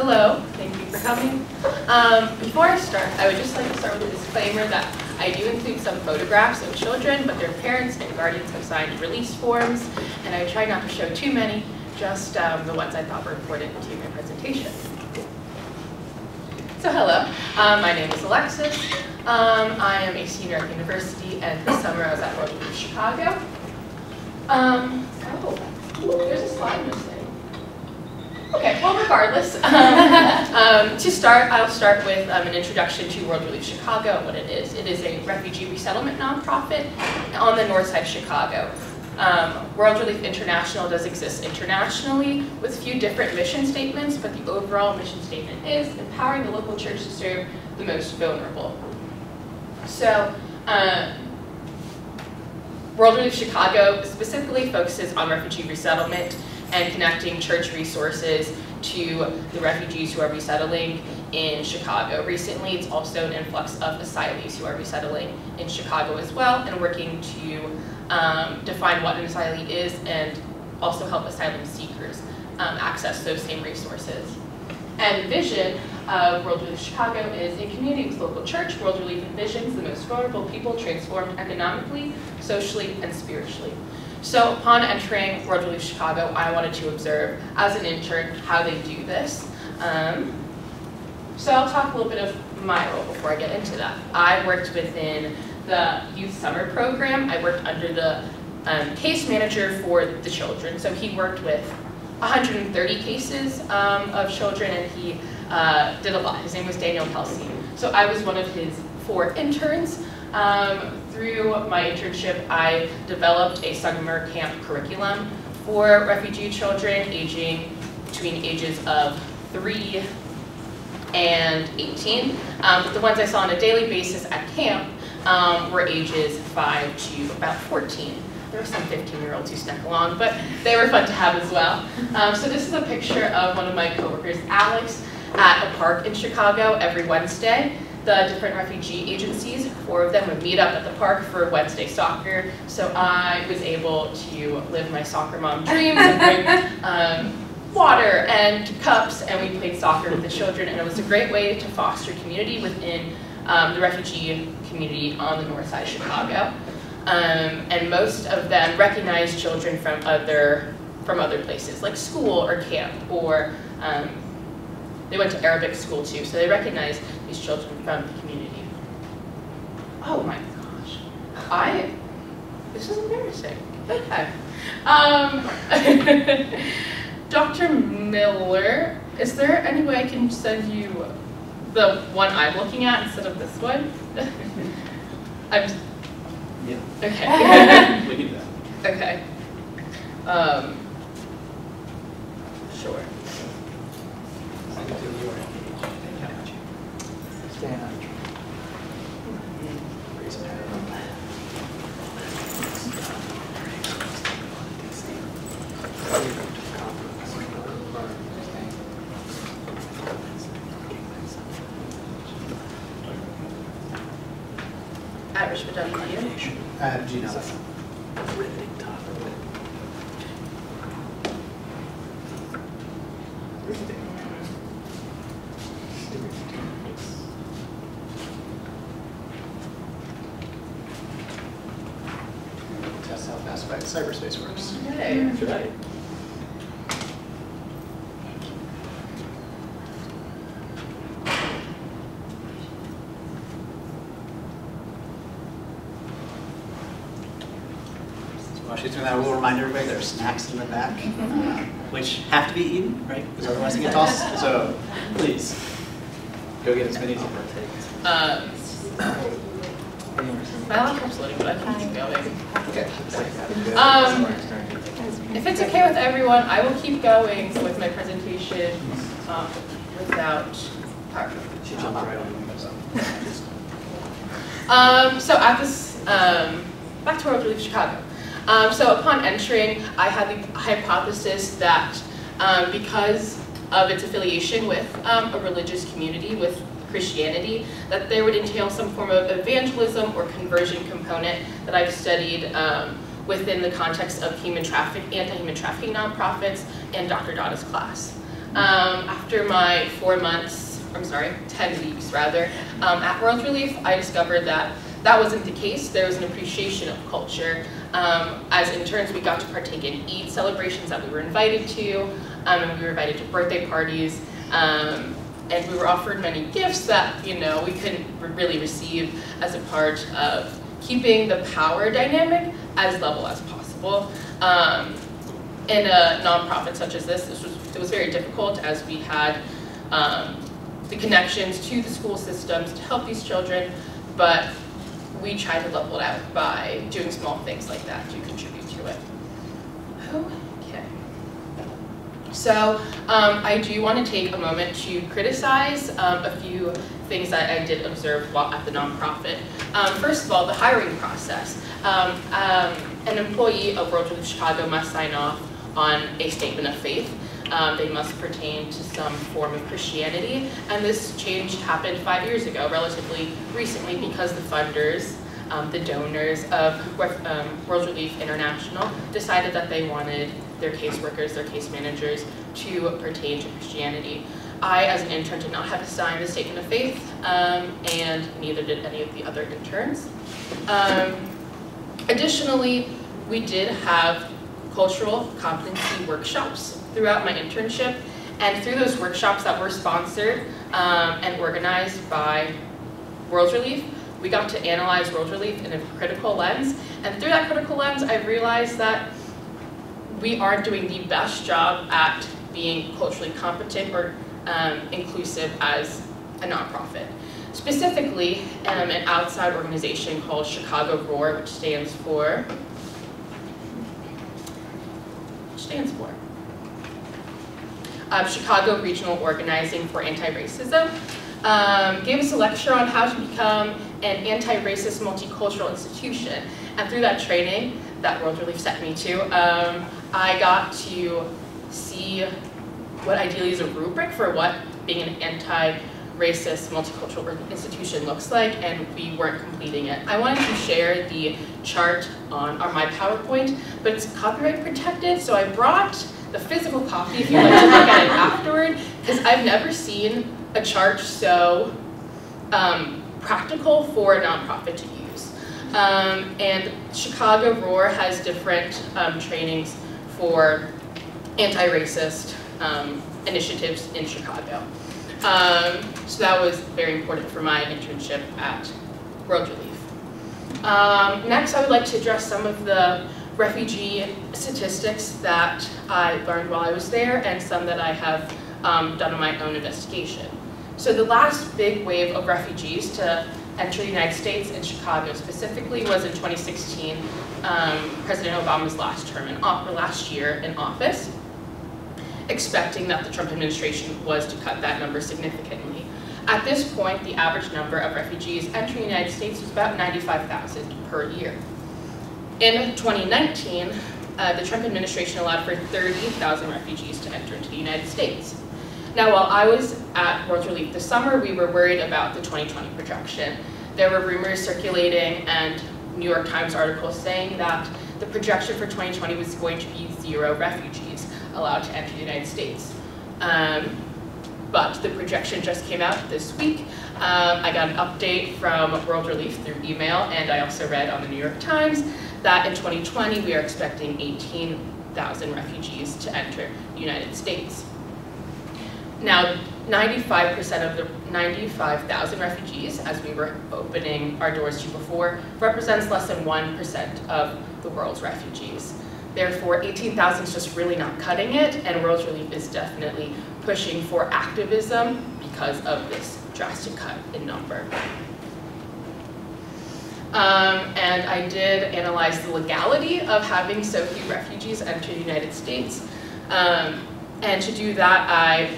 Hello, thank you for coming. Before I start, I would just like to start with a disclaimer that I do include some photographs of children, but their parents and guardians have signed release forms, and I try not to show too many, just the ones I thought were important to my presentation. So hello, my name is Alexis. I am a senior at the university, and this summer I was at World Youth Chicago. There's a slide missing. Okay, well, regardless, to start, I'll start with an introduction to World Relief Chicago and what it is. It is a refugee resettlement nonprofit on the north side of Chicago. World Relief International does exist internationally with a few different mission statements, but the overall mission statement is empowering the local church to serve the most vulnerable. So, World Relief Chicago specifically focuses on refugee resettlement and connecting church resources to the refugees who are resettling in Chicago. Recently, it's also an influx of asylees who are resettling in Chicago as well, and working to define what an asylee is and also help asylum seekers access those same resources. And the vision of World Relief Chicago is in community with local church, World Relief envisions the most vulnerable people transformed economically, socially, and spiritually. So upon entering World Relief Chicago, I wanted to observe, as an intern, how they do this. So I'll talk a little bit of my role before I get into that. I worked within the youth summer program. I worked under the case manager for the children. So he worked with 130 cases of children, and he did a lot. His name was Daniel Kelsey. So I was one of his 4 interns. Through my internship, I developed a summer camp curriculum for refugee children between ages of 3 and 18. But the ones I saw on a daily basis at camp were ages 5 to about 14. There were some 15-year-olds who snuck along, but they were fun to have as well. So this is a picture of one of my coworkers, Alex, at a park in Chicago every Wednesday. The different refugee agencies, 4 of them would meet up at the park for Wednesday soccer. So I was able to live my soccer mom dreams and bring water and cups, and we played soccer with the children, and it was a great way to foster community within the refugee community on the north side of Chicago. And most of them recognized children from other places, like school or camp, or they went to Arabic school too, so they recognized these children from the community. Oh my gosh. This is embarrassing. Okay. Dr. Miller, is there any way I can send you the one I'm looking at instead of this one? Yeah. Okay. We need that. Okay. Sure. Stand on. Irish, what do you? Gina. Test how fast cyberspace works. Okay. Should I? While she's doing that, I will remind everybody there are snacks in the back, which have to be eaten, right? Because otherwise they get tossed. So please, go get as many as you can. My laptop's loading, but I can keep going. Okay. If it's okay with everyone, I will keep going with my presentation without power. She jumped right on the So at this, back to World Relief Chicago. So upon entering, I had the hypothesis that because of its affiliation with a religious community, with Christianity, that there would entail some form of evangelism or conversion component that I've studied within the context of anti-human trafficking nonprofits and Dr. Donna's class. After my 10 weeks rather, at World Relief, I discovered that that wasn't the case. There was an appreciation of culture. As interns, we got to partake in Eid celebrations that we were invited to, and we were invited to birthday parties, and we were offered many gifts that, you know, we couldn't really receive as a part of keeping the power dynamic as level as possible. In a nonprofit such as this, it was very difficult, as we had the connections to the school systems to help these children, but we tried to level it out by doing small things like that to contribute to it. Okay. So I do want to take a moment to criticize a few things that I did observe while at the nonprofit. First of all, the hiring process. An employee of World Relief Chicago must sign off on a statement of faith. They must pertain to some form of Christianity, and this change happened 5 years ago, relatively recently, because the funders, the donors of World Relief International decided that they wanted their caseworkers, their case managers, to pertain to Christianity. I, as an intern, did not have to sign the statement of faith, and neither did any of the other interns. Additionally, we did have cultural competency workshops throughout my internship, and through those workshops that were sponsored and organized by World Relief, we got to analyze World Relief in a critical lens, and through that critical lens, I realized that we aren't doing the best job at being culturally competent or inclusive as a nonprofit. Specifically, an outside organization called Chicago ROAR, which stands for Chicago Regional Organizing for Anti-Racism, gave us a lecture on how to become an anti-racist multicultural institution. And through that training that World Relief sent me to, I got to see what ideally is a rubric for what being an anti-racist multicultural institution looks like, and we weren't completing it. I wanted to share the chart on my PowerPoint, but it's copyright protected, so I brought the physical copy if you'd like to look at it afterward, because I've never seen a chart so practical for a nonprofit to use. And Chicago ROAR has different trainings for anti-racist initiatives in Chicago. So that was very important for my internship at World Relief. Next, I would like to address some of the refugee statistics that I learned while I was there, and some that I have done on my own investigation. So the last big wave of refugees to enter the United States, in Chicago specifically, was in 2016, President Obama's last year in office, expecting that the Trump administration was to cut that number significantly. At this point, the average number of refugees entering the United States was about 95,000 per year. In 2019, the Trump administration allowed for 30,000 refugees to enter into the United States. Now, while I was at World Relief this summer, we were worried about the 2020 projection. There were rumors circulating and New York Times articles saying that the projection for 2020 was going to be 0 refugees allowed to enter the United States. But the projection just came out this week. I got an update from World Relief through email, and I also read on the New York Times that in 2020 we are expecting 18,000 refugees to enter the United States. Now, 95% of the 95,000 refugees, as we were opening our doors to before, represents less than 1% of the world's refugees. Therefore, 18,000 is just really not cutting it, and World Relief is definitely pushing for activism because of this drastic cut in number. And I did analyze the legality of having so few refugees enter the United States. And to do that, I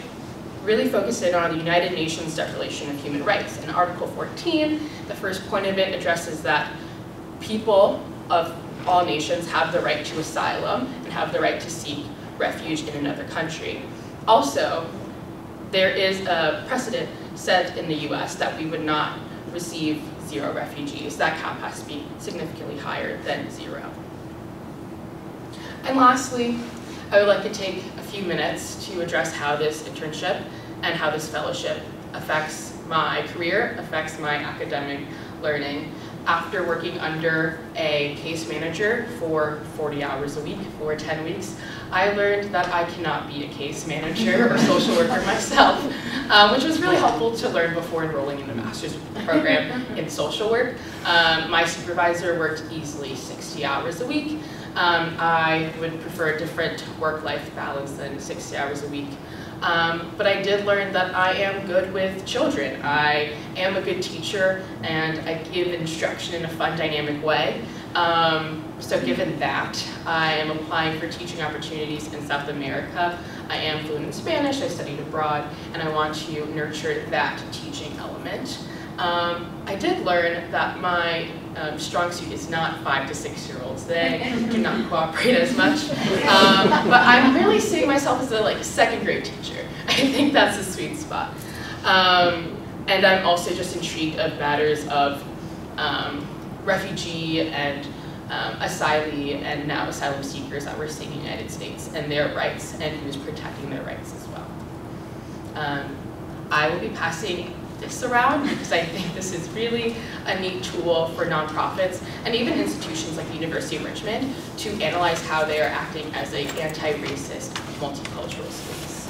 really focused in on the United Nations Declaration of Human Rights. In Article 14, the first point of it addresses that people of all nations have the right to asylum and have the right to seek refuge in another country. Also, there is a precedent set in the US that we would not receive 0 refugees. That cap has to be significantly higher than 0. And lastly, I would like to take a few minutes to address how this internship and how this fellowship affects my career, affects my academic learning. After working under a case manager for 40 hours a week for 10 weeks, I learned that I cannot be a case manager or social worker myself, which was really helpful to learn before enrolling in the master's program in social work. My supervisor worked easily 60 hours a week. I would prefer a different work-life balance than 60 hours a week. But I did learn that I am good with children. I am a good teacher, and I give instruction in a fun, dynamic way. So given that, I am applying for teaching opportunities in South America. I am fluent in Spanish, I studied abroad, and I want to nurture that teaching element. I did learn that my strong suit is not 5 to 6 year olds. They do not cooperate as much. But I'm really seeing myself as a second grade teacher. I think that's a sweet spot. And I'm also just intrigued of matters of refugee and asylee and now asylum seekers that we're seeing in the United States and their rights and who's protecting their rights as well. I will be passing this around because I think this is really a neat tool for nonprofits and even institutions like the University of Richmond to analyze how they are acting as an anti-racist, multicultural space.